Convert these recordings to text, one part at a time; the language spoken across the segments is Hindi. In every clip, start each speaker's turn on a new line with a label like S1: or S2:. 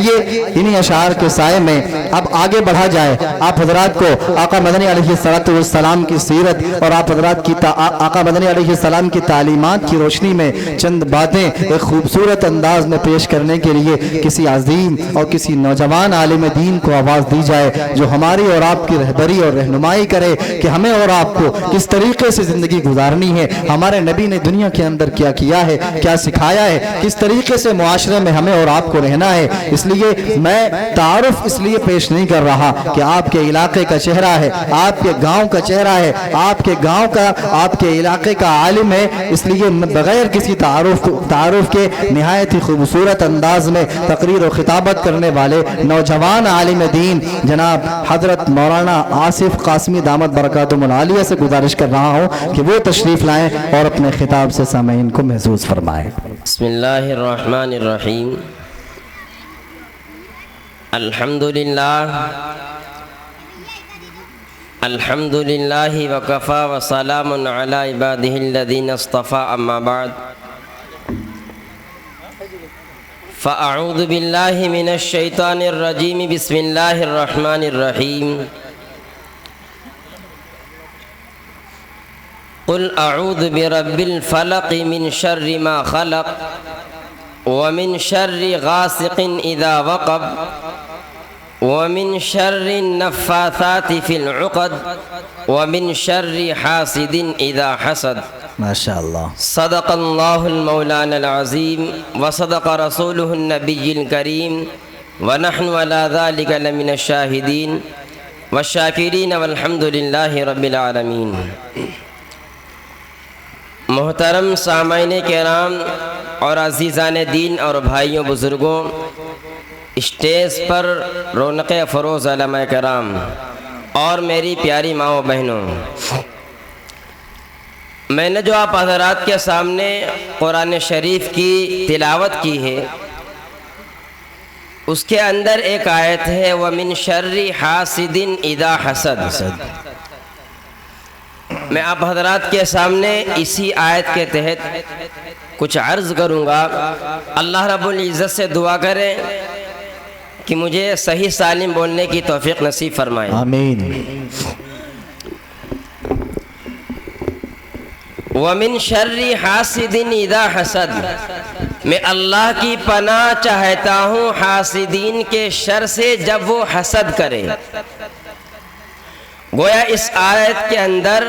S1: आइए इन्हीं अशार के साए में अब आगे बढ़ा जाए। आप हजरात को आका मदनी अलैहिस्सलाम की सीरत और आप हजरात की आका मदनी अलैहिस्सलाम की तालीमात की रोशनी में चंद बातें एक खूबसूरत अंदाज में पेश करने के लिए किसी अजीम और किसी नौजवान आलिम दीन को आवाज़ दी जाए जो हमारी और आपकी रहबरी और रहनुमाई करे कि हमें और आपको किस तरीके से ज़िंदगी गुजारनी है, हमारे नबी ने दुनिया के अंदर क्या किया है, क्या सिखाया है, किस तरीके से मुआशरे में हमें और आपको रहना है। इसलिए मैं तारुफ इसलिए पेश नहीं कर रहा कि आपके इलाके का चेहरा है, आपके गांव का चेहरा है, आपके गांव का आपके इलाके का आलिम है, इसलिए बगैर किसी तारुफ के निहायत ही खूबसूरत अंदाज में तकरीर और खिताबत करने वाले नौजवान आलिम दीन जनाब हजरत मौलाना आसिफ कासमी दामत बरकातुहुल आलिया से गुजारिश कर रहा हूँ कि वो तशरीफ़ लाएँ और अपने खिताब से सामईन को महसूस फरमाएँ।
S2: बिस्मिल्लाहिर्रहमानिर्रहीम। अल्हम्दुलिल्लाहि व कफ़ा व सलामुन अला इबादिहिल्लज़ीना इस्तफ़ा अम्मा बाद फ़अऊज़ु बिल्लाहि मिनश शैतानिर रजीम। बिस्मिल्लाहिर्रहमानिर्रहीम। क़ुल अऊज़ु बिरब्बिल फ़लक़ मिन शर्रि मा ख़लक़ व मिन शर्रि गासिक़िन इज़ा वक़ब व मिन शर्रि नफ़्फ़ाथाति फ़िल उक़द व मिन शर्रि हासिदिन इज़ा हसद।
S1: माशाअल्लाह।
S2: सदक़ल्लाहुल मौलानल अज़ीम व सदक़ रसूलुहुन नबिय्युल करीम व नहनु अला ज़ालिका लमिनश शाहिदीन व शाकिरीन वल्हम्दुलिल्लाहि रब्बिल आलमीन। मोहतरम सामाईन किराम और अज़ीज़ान दीन और भाइयों बुज़ुर्गों, स्टेज पर रौनक़ फ़रोज़ उलमा किराम और मेरी प्यारी माओ बहनों, मैंने जो आप हज़रात के सामने कुरान शरीफ की तिलावत की है उसके अंदर एक आयत है व मिन शर्रि हासिदिन इज़ा हसद। मैं आप हज़रात के सामने इसी आयत के तहत कुछ अर्ज़ करूँगा। अल्लाह रब्बुल इज़्ज़त से दुआ करें कि मुझे सही सालिम बोलने की तौफ़ीक़ नसीब फरमाएं।
S1: आमीन।
S2: वमिन शर्रि हासिदिन इज़ा हसद। मैं अल्लाह की पनाह चाहता हूँ हासिदीन के शर से जब वो हसद करे। गोया इस आयत के अंदर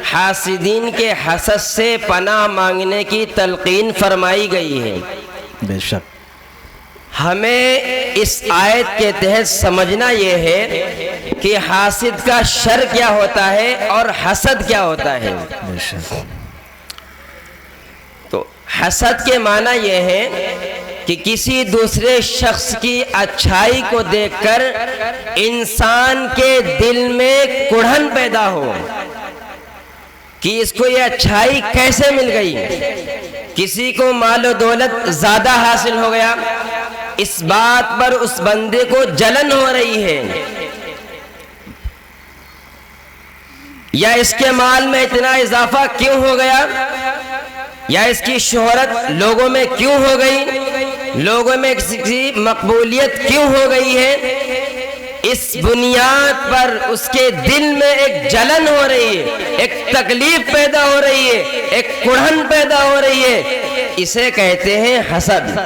S2: हासिदीन के हसद से पनाह मांगने की तलकीन फरमाई गई है।
S1: बेशक
S2: हमें इस आयत के तहत समझना यह है कि हासिद का शर क्या होता है और हसद क्या होता है।
S1: बेशक
S2: तो हसद के माना यह है कि किसी दूसरे शख्स की अच्छाई को देखकर इंसान के दिल में कुढ़न पैदा हो कि इसको ये अच्छाई कैसे मिल गई। किसी को मालो दौलत ज़्यादा हासिल हो गया, इस बात पर उस बंदे को जलन हो रही है, या इसके माल में इतना इजाफा क्यों हो गया, या इसकी शोहरत लोगों में क्यों हो गई, लोगों में इसकी मकबूलियत क्यों हो गई है। इस बुनियाद पर उसके दिल में एक जलन हो रही है, एक तकलीफ पैदा हो रही है, एक कुढ़न पैदा हो रही है। इसे कहते हैं हसद।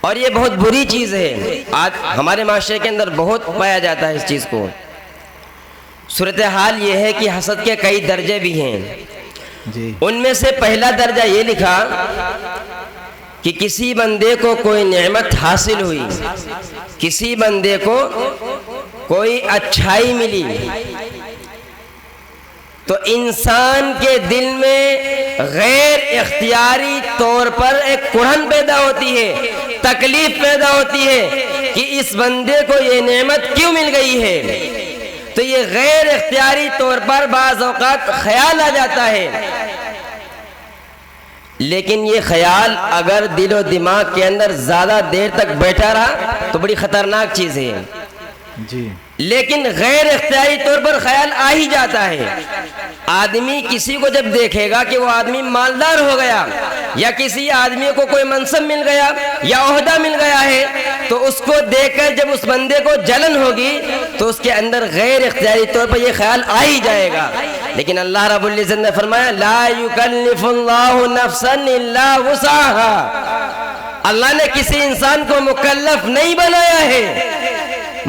S2: और ये बहुत बुरी चीज़ है। आज हमारे माशरे के अंदर बहुत पाया जाता है इस चीज़ को। सूरत हाल ये है कि हसद के कई दर्जे भी हैं जी। उनमें से पहला दर्जा ये लिखा कि किसी बंदे को कोई नेमत हासिल हुई, किसी बंदे को कोई अच्छाई मिली, तो इंसान के दिल में गैर इख्तियारी तौर पर एक कुढ़न पैदा होती है, तकलीफ पैदा होती है कि इस बंदे को ये नेमत क्यों मिल गई है। तो ये गैर इख्तियारी तौर पर बाज़ औक़ात ख्याल आ जाता है, लेकिन ये ख्याल अगर दिलो दिमाग के अंदर ज़्यादा देर तक बैठा रहा तो बड़ी ख़तरनाक चीज़ है जी। लेकिन गैर इख्तियारी तौर पर ख्याल आ ही जाता है। आदमी किसी को जब देखेगा कि वो आदमी मालदार हो गया, या किसी आदमी को कोई मनसब मिल गया या ओहदा मिल गया है, उसको देखकर जब उस बंदे को जलन होगी तो उसके अंदर गैर इख्तियारी तौर पर यह ख्याल आ ही जाएगा। लेकिन अल्लाह रब्बुल इज्जत ने फरमाया ला युकल्लिफुल्लाहु नफ्सन इल्ला वुसअहा, अल्लाह ने किसी इंसान को मुकल्लफ नहीं बनाया है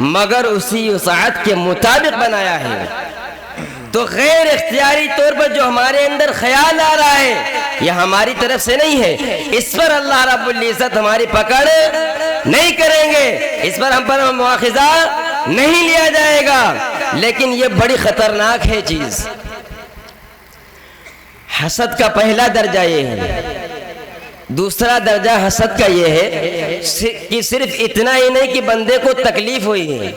S2: मगर उसी वसाअत के मुताबिक बनाया है। तो गैर इख्तियारी तौर पर जो हमारे अंदर ख्याल आ रहा है यह हमारी तरफ से नहीं है, इस पर अल्लाह रब्बुल इज्जत हमारी पकड़ नहीं करेंगे, इस पर हम पर मुआखिजा नहीं लिया जाएगा। लेकिन यह बड़ी खतरनाक है चीज। हसद का पहला दर्जा ये है। दूसरा दर्जा हसद का ये है कि सिर्फ इतना ही नहीं कि बंदे को तकलीफ हुई है,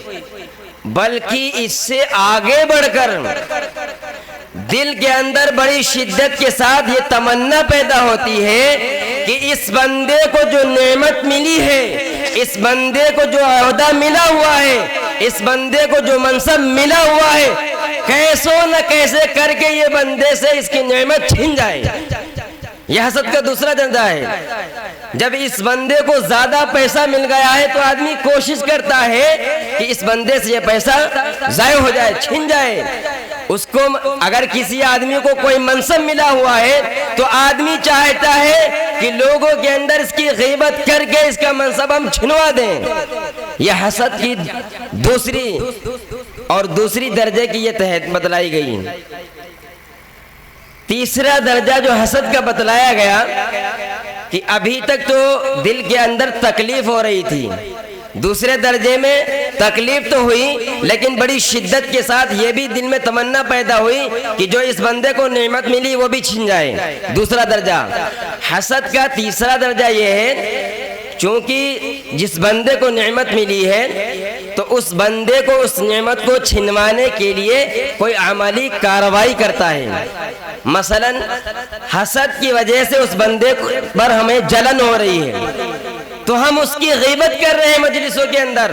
S2: बल्कि इससे आगे बढ़कर दिल के अंदर बड़ी शिद्दत के साथ ये तमन्ना पैदा होती है कि इस बंदे को जो नेमत मिली है, इस बंदे को जो ओहदा मिला हुआ है, इस बंदे को जो मनसब मिला हुआ है, कैसो न कैसे करके ये बंदे से इसकी नेमत छिन जाए। यह हसद का दूसरा दर्जा है। जब इस बंदे को ज्यादा पैसा मिल गया है तो आदमी कोशिश करता है कि इस बंदे से यह पैसा जाया हो जाए, छिन जाए। उसको अगर किसी आदमी को कोई मनसब मिला हुआ है तो आदमी चाहता है कि लोगों के अंदर इसकी गीबत करके इसका मनसब हम छिनवा दें। यह हसद की दूसरी दर्जे की यह तहत बतलाई गई। तीसरा दर्जा जो हसद का बतलाया गया कि अभी तक तो दिल के अंदर तकलीफ हो रही थी, दूसरे दर्जे में तकलीफ तो हुई लेकिन बड़ी शिद्दत के साथ ये भी दिल में तमन्ना पैदा हुई कि जो इस बंदे को नेमत मिली वो भी छिन जाए। दूसरा दर्जा हसद का तीसरा दर्जा ये है, क्योंकि जिस बंदे को नेमत मिली है तो उस बंदे को उस नेमत को छिनवाने के लिए कोई अमली कार्रवाई करता है। मसलन हसद की वजह से उस बंदे पर हमें जलन हो रही है तो हम उसकी गीबत कर रहे हैं मजलिसों के अंदर,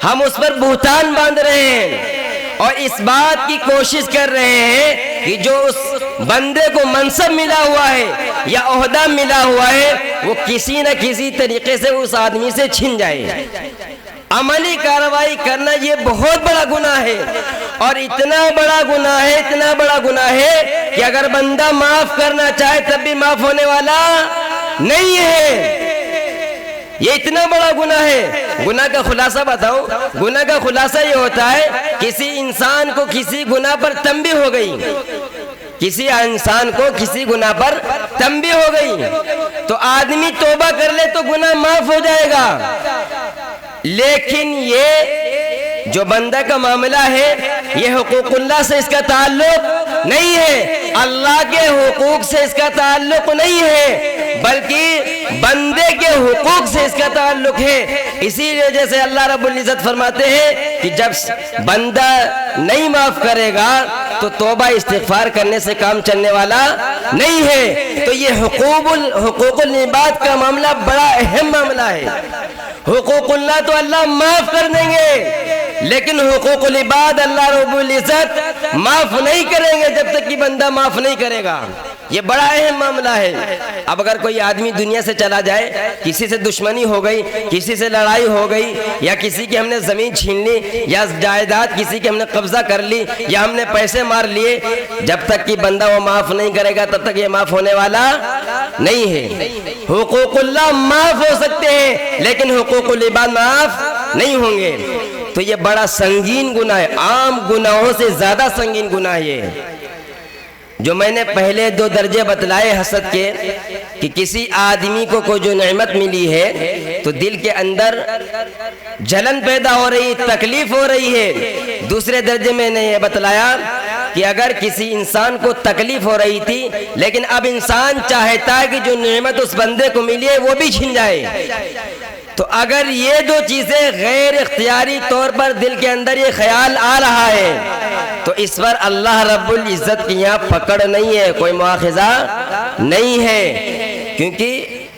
S2: हम उस पर बुहतान बांध रहे हैं और इस बात की कोशिश कर रहे हैं कि जो उस बंदे को मनसब मिला हुआ है या ओहदा मिला हुआ है वो किसी न किसी तरीके से उस आदमी से छिन जाए। अमली कार्रवाई करना ये बहुत बड़ा गुनाह है और इतना बड़ा गुनाह है, इतना बड़ा गुनाह है कि अगर बंदा माफ करना चाहे तब भी माफ होने वाला नहीं है। ये इतना बड़ा गुनाह है। गुनाह का खुलासा बताऊं, गुनाह का खुलासा ये होता है किसी इंसान को किसी गुनाह पर तंबी हो गई, किसी इंसान को किसी गुनाह पर तंबी हो गई तो आदमी तौबा कर ले तो गुनाह माफ हो जाएगा। लेकिन ये जो बंदा का मामला है ये हुकूकुल्लाह से इसका ताल्लुक नहीं है, अल्लाह के हुकूक से इसका ताल्लुक नहीं है, बल्कि बंदे के हुकूक से इसका ताल्लुक है। इसी वजह से अल्लाह रब्बुल इज्जत फरमाते हैं कि जब बंदा नहीं माफ करेगा तो तौबा इस्तिगफार करने से काम चलने वाला नहीं है। तो ये हुकूकुल इबाद का मामला बड़ा अहम मामला है। हुकूकुल्लाह तो अल्लाह माफ कर देंगे लेकिन हुकूकुल इबाद अल्लाह रब्बुल इज्जत माफ नहीं करेंगे जब तक कि बंदा माफ नहीं करेगा। ये बड़ा अहम मामला है। अब अगर कोई आदमी दुनिया से चला जाए, किसी से दुश्मनी हो गई, किसी से लड़ाई हो गई या किसी की हमने जमीन छीन ली या जायदाद किसी की हमने कब्जा कर ली या हमने पैसे मार लिए, जब तक कि बंदा वो माफ नहीं करेगा तब तक ये माफ होने वाला नहीं है। हुकूकुल्लाह माफ हो सकते हैं लेकिन हुकूकुल इबाद माफ नहीं होंगे। तो ये बड़ा संगीन गुनाह है, आम गुनाहों से ज्यादा संगीन गुनाह ये जो मैंने पहले दो दर्जे बतलाए हसद के कि किसी आदमी को कोई जो नेमत मिली है तो दिल के अंदर जलन पैदा हो रही, तकलीफ हो रही है। दूसरे दर्जे में मैंने ये बतलाया कि अगर किसी इंसान को तकलीफ हो रही थी लेकिन अब इंसान चाहता है कि जो नेमत उस बंदे को मिली है वो भी छिन जाए, तो अगर ये दो चीजें गैर इख्तियारी तौर पर दिल के अंदर ये ख्याल आ रहा है तो इस पर अल्लाह रब्बुल इज्जत की यहाँ पकड़ नहीं है, कोई मुआखिजा नहीं है। क्योंकि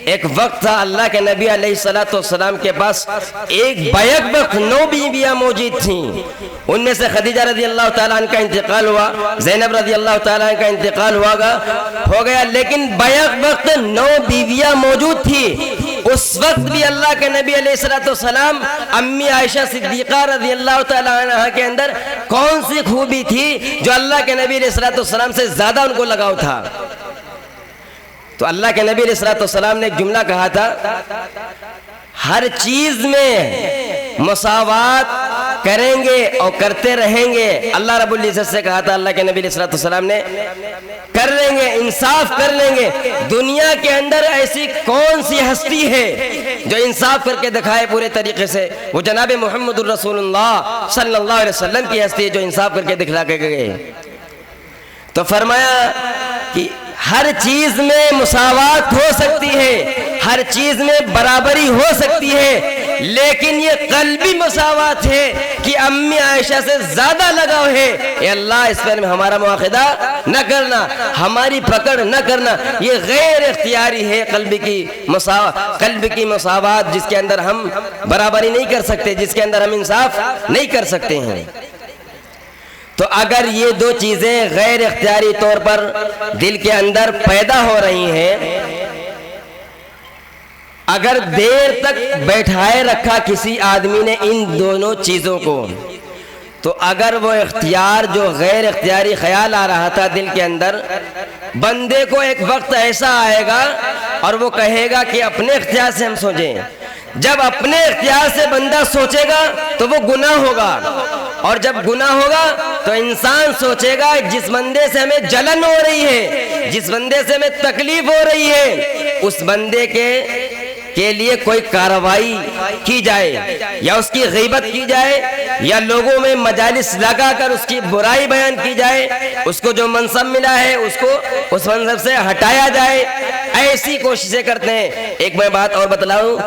S2: एक वक्त था अल्लाह के नबी अलैहिस्सलाम के पास एक बैक वक्त 9 बीवियां मौजूद थीं। उनमें से खदीजा रज़ी अल्लाह ताला अन्हा का इंतकाल हुआ, ज़ैनब रज़ी अल्लाह ताला अन्हा का इंतकाल हो गया, लेकिन बैक वक्त 9 बीवियां मौजूद थी। उस वक्त भी अल्लाह के नबी अलैहिस्सलाम अम्मी आयशा सिद्दीक़ा रज़ियल्लाहु तआला अन्हा के अंदर कौन सी खूबी थी जो अल्लाह के नबी अलैहिस्सलाम से ज्यादा उनको लगाव था? तो अल्लाह के नबी अलैहिस्सलाम ने एक जुमला कहा था, हर चीज में मुसावात करेंगे और करते रहेंगे। अल्लाह रब्बुल इज्जत से कहा था अल्लाह के नबी अलैहिस्सलाम ने, कर लेंगे, इंसाफ कर लेंगे। दुनिया के अंदर ऐसी कौन सी हस्ती है जो इंसाफ करके दिखाए पूरे तरीके से? वो जनाब मुहम्मदुर रसूलुल्लाह सल्लल्लाहु अलैहि वसल्लम की हस्ती है जो इंसाफ करके दिखला के गए। तो फरमाया कि हर चीज में मुसावात हो सकती है, हर चीज में बराबरी हो सकती है, लेकिन ये कल्बी मुसावात है कि अम्मी आयशा से ज्यादा लगाव है। ये अल्लाह इस पर हमारा मुआखिदा न करना, हमारी पकड़ न करना, ये गैर इख्तियारी है कल्ब की मुसावात, जिसके अंदर हम बराबरी नहीं कर सकते, जिसके अंदर हम इंसाफ नहीं कर सकते हैं। तो अगर ये दो चीजें गैर इख्तियारी तौर पर दिल के अंदर पैदा हो रही हैं, अगर देर तक बैठाए रखा किसी आदमी ने इन दोनों चीजों को, तो अगर वो इख्तियार जो गैर इख्तियारी ख्याल आ रहा था दिल के अंदर, बंदे को एक वक्त ऐसा आएगा और वो कहेगा कि अपने इख्तियार से हम सोचें। जब अपने इख्तियार से बंदा सोचेगा तो वो गुनाह होगा, और जब गुनाह होगा तो इंसान सोचेगा जिस बंदे से हमें जलन हो रही है, जिस बंदे से हमें तकलीफ हो रही है, उस बंदे के लिए कोई कार्रवाई की जाए, या उसकी गीबत की जाए, या लोगों में मजालिस लगाकर उसकी बुराई बयान की जाए, उसको जो मनसब मिला है उसको उस मनसब से हटाया जाए। ऐसी कोशिशें करते हैं। एक मैं बात और बतलाऊं,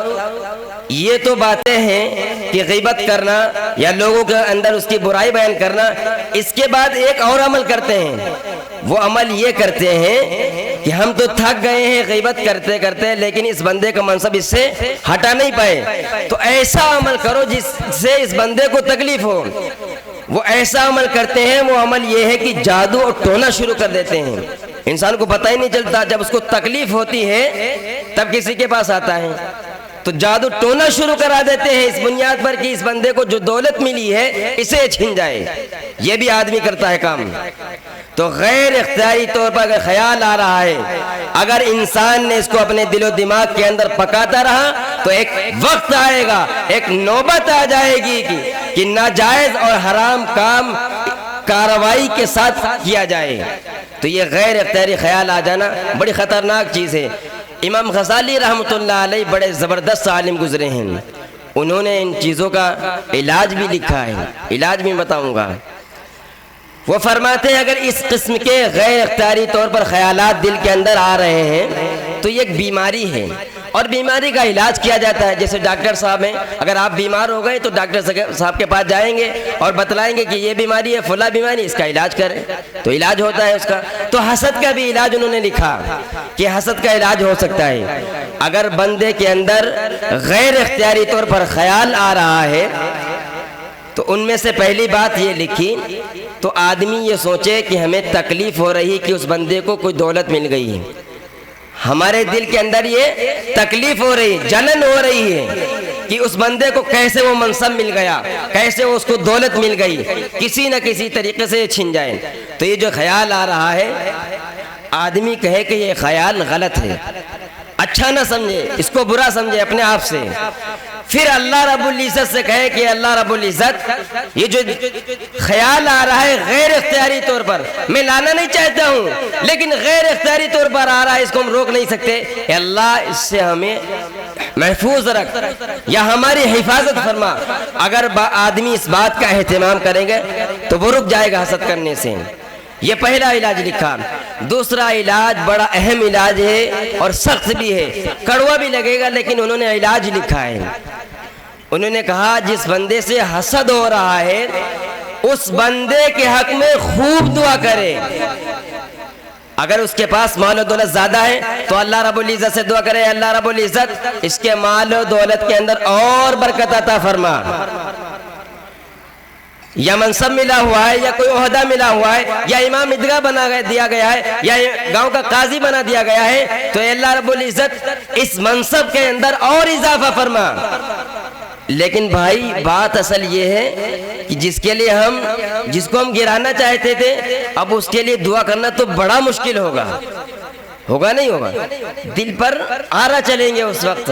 S2: ये तो बातें हैं कि गीबत करना या लोगों के अंदर उसकी बुराई बयान करना, इसके बाद एक और अमल करते हैं। वो अमल ये करते हैं कि हम तो थक गए हैं गीबत करते करते, लेकिन इस बंदे का मनसब इससे हटा नहीं पाए, तो ऐसा अमल करो जिससे इस बंदे को तकलीफ हो। वो ऐसा अमल करते हैं, वो अमल ये है कि जादू और टोना शुरू कर देते हैं। इंसान को पता ही नहीं चलता, जब उसको तकलीफ होती है तब किसी के पास आता है, तो जादू टोना शुरू करा देते हैं इस बुनियाद पर कि इस बंदे को जो दौलत मिली है इसे छीन जाए। ये भी आदमी करता है काम। तो गैर इख्तियारी तौर पर अगर ख्याल आ रहा है, अगर इंसान ने इसको अपने दिलो दिमाग के अंदर पकाता रहा, तो एक वक्त आएगा, एक नौबत आ जाएगी कि नाजायज और हराम काम कार्रवाई के साथ किया जाए। तो ये गैर इख्तियारी ख्याल आ जाना बड़ी खतरनाक चीज है। इमाम गज़ाली रहमतुल्लाह अलैह बड़े ज़बरदस्त आलिम गुजरे हैं, उन्होंने इन चीज़ों का इलाज भी लिखा है, इलाज भी बताऊंगा। वो फरमाते हैं अगर इस किस्म के गैर इख्तियारी तौर पर ख्यालात दिल के अंदर आ रहे हैं तो ये एक बीमारी है, और बीमारी का इलाज किया जाता है। जैसे डॉक्टर साहब हैं, अगर आप बीमार हो गए तो डॉक्टर साहब के पास जाएंगे और बतलाएंगे कि ये बीमारी है, फला बीमारी, इसका इलाज करें, तो इलाज होता है उसका। तो हसद का भी इलाज उन्होंने लिखा कि हसद का इलाज हो सकता है। अगर बंदे के अंदर गैर इख्तियारी तौर पर ख्याल आ रहा है तो उनमें से पहली बात ये लिखी, तो आदमी ये सोचे कि हमें तकलीफ हो रही कि उस बंदे को कोई दौलत मिल गई है, हमारे दिल के अंदर ये तकलीफ हो रही, जलन हो रही है कि उस बंदे को कैसे वो मनसब मिल गया, कैसे वो उसको दौलत मिल गई, किसी न किसी तरीके से छिन जाए। तो ये जो ख्याल आ रहा है, आदमी कहे कि ये ख्याल गलत है, अच्छा ना समझे, इसको बुरा समझे अपने आप से, फिर अल्लाह रब्बुल इज्जत से कहे कि अल्लाह रब्बुल इज्जत ये जो ख्याल आ रहा है गैर इख्तियारी तौर पर, मैं लाना नहीं चाहता हूँ लेकिन गैर इख्तियारी तौर पर आ रहा है, इसको हम रोक नहीं सकते, अल्लाह इससे हमें महफूज रख या हमारी हिफाजत फरमा। अगर आदमी इस बात का एहतमाम करेंगे तो वो रुक जाएगा हसद करने से। ये पहला इलाज लिखा। दूसरा इलाज बड़ा अहम इलाज है और सख्त भी है, कड़वा भी लगेगा, लेकिन उन्होंने इलाज लिखा है। उन्होंने कहा जिस बंदे से हसद हो रहा है उस बंदे के हक में खूब दुआ करे। अगर उसके पास माल और दौलत ज्यादा है तो अल्लाह रब्बुल इज्जत से दुआ करे, अल्लाह रब्बुल इज्जत इसके माल और दौलत के अंदर और बरकत अता फरमा। या मनसब मिला हुआ है, या कोई ओहदा मिला हुआ है, या इमाम ईदगाह दिया गया है, या गांव का काजी बना दिया गया है, तो अल्लाह रब्बुल इज्जत इस मनसब के अंदर और इजाफा फरमा। लेकिन भाई बात असल ये है कि जिसको हम गिराना चाहते थे, अब उसके लिए दुआ करना तो बड़ा मुश्किल होगा नहीं होगा, दिल पर आरा चलेंगे उस वक्त,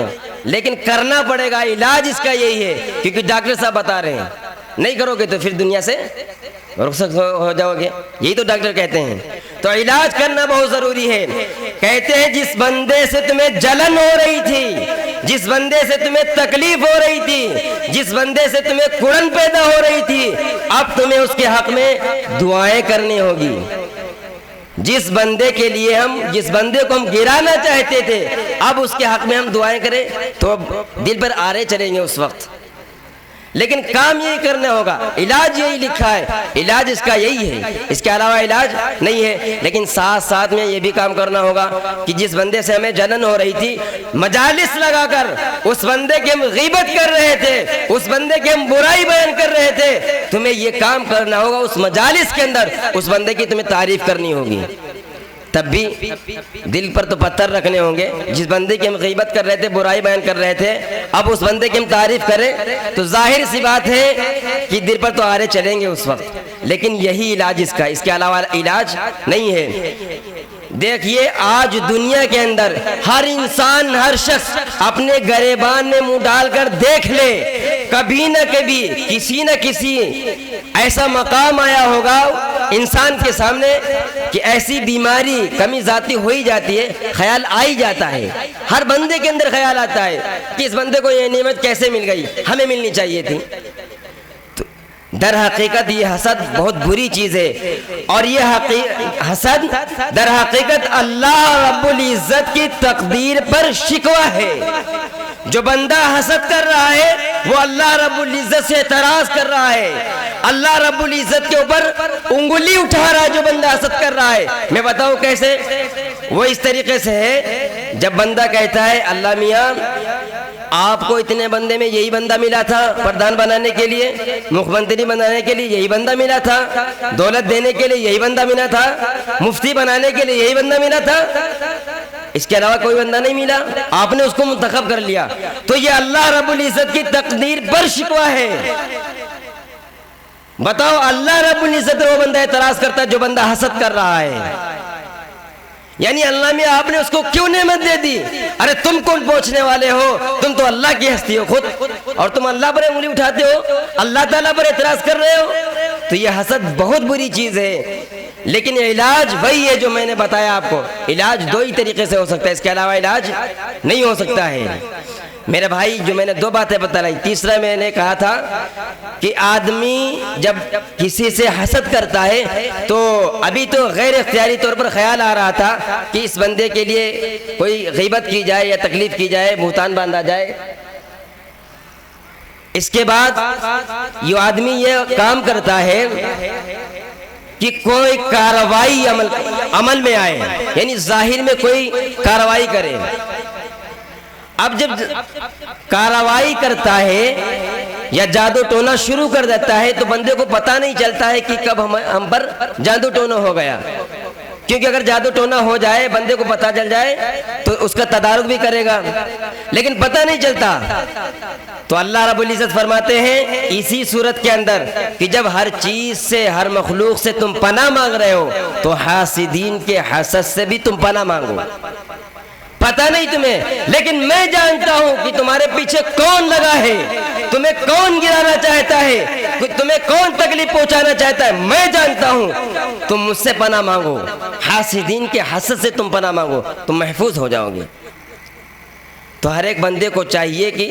S2: लेकिन करना पड़ेगा। इलाज इसका यही है, क्योंकि डॉक्टर साहब बता रहे हैं नहीं करोगे तो फिर दुनिया से रुखसत हो जाओगे, यही तो डॉक्टर कहते हैं। तो इलाज करना बहुत जरूरी है। कहते हैं जिस बंदे से तुम्हें जलन हो रही थी, जिस बंदे से तुम्हें तकलीफ हो रही थी, जिस बंदे से तुम्हें कुड़न पैदा हो रही थी, अब तुम्हें उसके हक में दुआएं करनी होगी। जिस बंदे को हम गिराना चाहते थे, अब उसके हक में हम दुआएं करें तो दिल पर आरे चलेंगे उस वक्त। लेकिन काम यही करना होगा, इलाज यही लिखा है, इलाज इसका यही है, इसके अलावा इलाज नहीं है। लेकिन साथ साथ में ये भी काम करना होगा कि जिस बंदे से हमें जलन हो रही थी, मजालिस लगाकर उस बंदे की हम गीबत कर रहे थे, उस बंदे की हम बुराई बयान कर रहे थे, तुम्हें ये काम करना होगा, उस मजालिस के अंदर उस बंदे की तुम्हें तारीफ करनी होगी। तब भी दिल पर तो पत्थर रखने होंगे। जिस बंदे की हम गीबत कर रहे थे, बुराई बयान कर रहे थे, अब उस बंदे की हम तारीफ करें तो जाहिर सी बात है कि दिल पर तो आरे चलेंगे उस वक्त। लेकिन यही इलाज इसका, इसके अलावा इलाज नहीं है। देखिए आज दुनिया के अंदर हर इंसान, हर शख्स अपने गरेबान में मुंह डालकर देख ले, कभी न कभी किसी न किसी ऐसा मकाम आया होगा इंसान के सामने कि ऐसी बीमारी कमी जाती हो ही जाती है, ख्याल आ ही जाता है। हर बंदे के अंदर ख्याल आता है कि इस बंदे को ये नेमत कैसे मिल गई, हमें मिलनी चाहिए थी। तो दर हकीकत ये हसद बहुत बुरी चीज है, और ये हसद दर हकीकत अल्लाह रब्बुल इज्जत की तकदीर पर शिकवा है। जो बंदा हसद कर रहा है वो अल्लाह रब्बुल इज्जत से एतराज कर रहा है, अल्लाह रब्बुल इज्जत के ऊपर उंगली उठा रहा है। जो बंदा हसद कर रहा है, मैं बताऊं कैसे, वो इस तरीके से है, जब बंदा कहता है अल्लाह मियां आपको इतने बंदे में यही बंदा मिला था प्रधान बनाने के लिए, मुख्यमंत्री बनाने के लिए यही बंदा मिला था, दौलत देने के लिए यही बंदा मिला था, मुफ्ती बनाने के लिए यही बंदा मिला था, इसके अलावा कोई बंदा नहीं मिला, आपने उसको मुंतखब कर लिया। तो ये अल्लाह रब्बुल इज्जत की तकदीर पर शिकवा है। बताओ अल्लाह रब्बुल इज्जत वो बंदा एतराज करता है जो बंदा हसद कर रहा है, यानी अल्लाह में आपने उसको क्यों नेमत दे दी? अरे तुम कौन पूछने वाले हो, तुम तो अल्लाह की हस्ती हो खुद, और तुम अल्लाह पर उंगली उठाते हो, अल्लाह ताला पर एतराज कर रहे हो। तो यह हसद बहुत बुरी चीज है। लेकिन इलाज वही है जो मैंने बताया आपको, इलाज दो ही तरीके से हो सकता है, इसके अलावा इलाज नहीं हो सकता है। मेरे भाई जो मैंने दो बातें बताई, तीसरा मैंने कहा था कि आदमी जब किसी से हसद करता है तो अभी तो गैर इख्तियारी तौर पर ख्याल आ रहा था कि इस बंदे के लिए कोई गीबत की जाए या तकलीफ की जाए, भुगतान बांधा जाए। इसके बाद ये आदमी ये काम करता है कि कोई कार्रवाई अमल में आए, यानी जाहिर में कोई कार्रवाई करे। अब जब कार्रवाई करता है या जादू टोना शुरू कर देता है तो बंदे को पता नहीं चलता है कि कब हम पर जादू टोना हो गया, क्योंकि अगर जादू टोना हो जाए, बंदे को पता चल जाए तो उसका तदारुक भी करेगा, लेकिन पता नहीं चलता। तो अल्लाह रब्बुल इज्जत फरमाते हैं इसी सूरत के अंदर कि जब हर चीज से, हर मखलूक से तुम पनाह मांग रहे हो तो हासिदीन के हसद से भी तुम पनाह मांगो। पता नहीं तुम्हें, लेकिन मैं जानता हूं कि तुम्हारे पीछे कौन लगा है, तुम्हें कौन गिराना चाहता है, तुम्हें कौन तकलीफ पहुंचाना चाहता है, मैं जानता हूं। तुम मुझसे पनाह मांगो, हासिदीन के हसद से तुम पनाह मांगो, तुम महफूज हो जाओगे। तो हर एक बंदे को चाहिए कि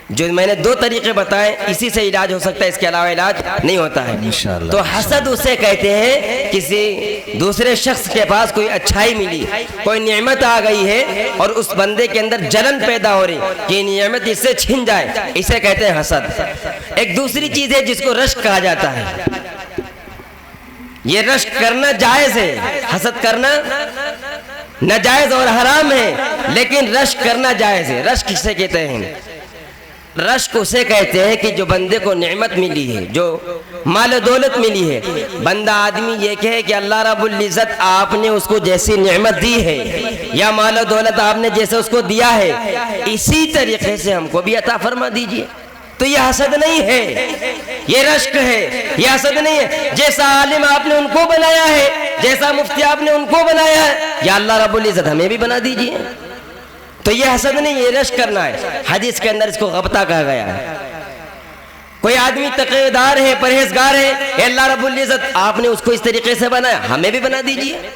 S2: जो मैंने दो तरीके बताए इसी से इलाज हो सकता है, इसके अलावा इलाज नहीं होता है इंशाअल्लाह। तो हसद उसे कहते हैं किसी दूसरे शख्स के पास कोई अच्छाई मिली, कोई नेमत आ गई है और उस बंदे के अंदर जलन पैदा हो रही कि नेमत इससे छिन जाए, इसे कहते हैं हसद। एक दूसरी चीज है जिसको रश्क कहा जाता है। ये रश्क करना जायज है, हसद करना नाजायज और हराम है, लेकिन रश्क करना जायज है। रश्क किसे कहते हैं? रश्क उसे कहते हैं कि जो बंदे को नेमत मिली है, जो माल दौलत मिली है, बंदा आदमी ये कहे कि अल्लाह रब्बुल इज़्ज़त आपने उसको जैसी नेमत दी है या माल दौलत आपने जैसे उसको दिया है, इसी तरीके से हमको भी अता फरमा दीजिए। तो ये हसद नहीं है, ये रश्क है, ये हसद नहीं है। जैसा आलिम आपने उनको बनाया है, जैसा मुफ्ती आपने उनको बनाया है, या अल्लाह रब्बुल इज़्ज़त हमें भी बना दीजिए। तो ये हसद नहीं, ये रश्क करना है। हदीस के अंदर इसको गबता कहा गया है। कोई आदमी तक़वेदार है, परहेजगार है, अल्लाह रब्बुल इज़्ज़त आपने उसको इस तरीके से बनाया, हमें भी बना दीजिए।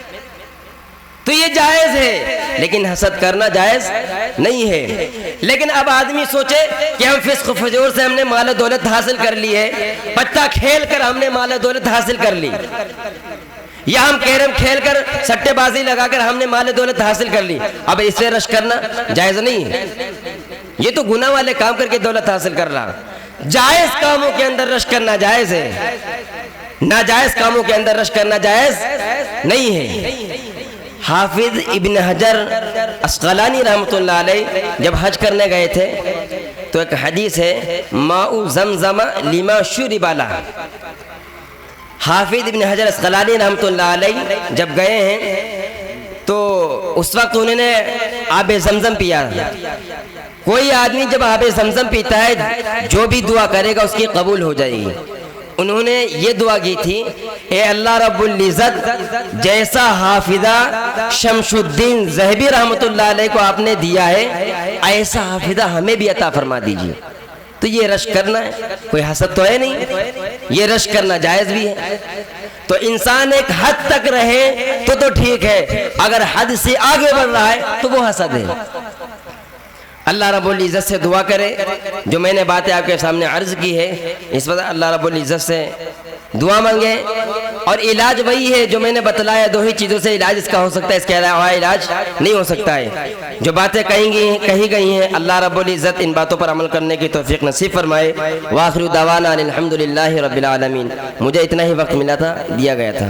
S2: तो ये जायज़ है, लेकिन हसद करना जायज़ नहीं है। लेकिन अब आदमी सोचे कि हम फिस्क फजूर से हमने माल दौलत हासिल कर ली है, पत्ता खेल कर हमने माल दौलत हासिल कर ली, या हम कैरम खेल कर सट्टेबाजी लगाकर हमने माल दौलत हासिल कर ली, अब इसे रश्क करना जायज़ नहीं है। ये तो गुनाह वाले काम करके दौलत हासिल कर रहा। जायज़ कामों के अंदर रश्क करना जायज़ है, नाजायज़ कामों के अंदर रश्क करना जायज़ नहीं है। हाफिज इब्न हजर अस्क़लानी रहमतुल्लाह अलैह जब हज करने गए थे तो एक हदीस है, माउ ज़मज़म लिमा शुरिबा लह। हाफिज इब्न हजर अस्क़लानी रहमतुल्लाह अलैह जब गए हैं तो उस वक्त उन्होंने आबे ज़मज़म पिया। कोई आदमी जब आबे ज़मज़म पीता है, जो भी दुआ करेगा उसकी कबूल हो जाएगी। उन्होंने ये दुआ की थी, ए अल्लाह रब्बुल इज़्ज़त जैसा हाफिजा शमशुद्दीन ज़हबी रहमतुल्लाह अलैह को आपने दिया है, ऐसा हाफिजा हमें भी अता फरमा दीजिए। तो ये रश्क करना है, कोई हसद तो है नहीं, ये रश्क करना जायज़ भी है। तो इंसान एक हद तक रहे तो ठीक है, अगर हद से आगे बढ़ रहा है तो वो हसद है। अल्लाह रब्बुल इज़्ज़त से दुआ करें। जो मैंने बातें आपके सामने अर्ज़ की है, इस वजह अल्लाह रब्बुल इज़्ज़त से दुआ मांगे। और इलाज वही है जो मैंने बतलाया, दो ही चीज़ों से इलाज इसका हो सकता है, इसके अलावा इलाज नहीं हो सकता है। जो बातें कही गई हैं, अल्लाह रब्बुल इज़्ज़त इन बातों पर अमल करने की तौफ़ीक़ नसीब फरमाए। व आखिरु दावाना अनिल हम्दुलिल्लाहि रब्बिल आलमीन। मुझे इतना ही वक्त मिला था, दिया गया था।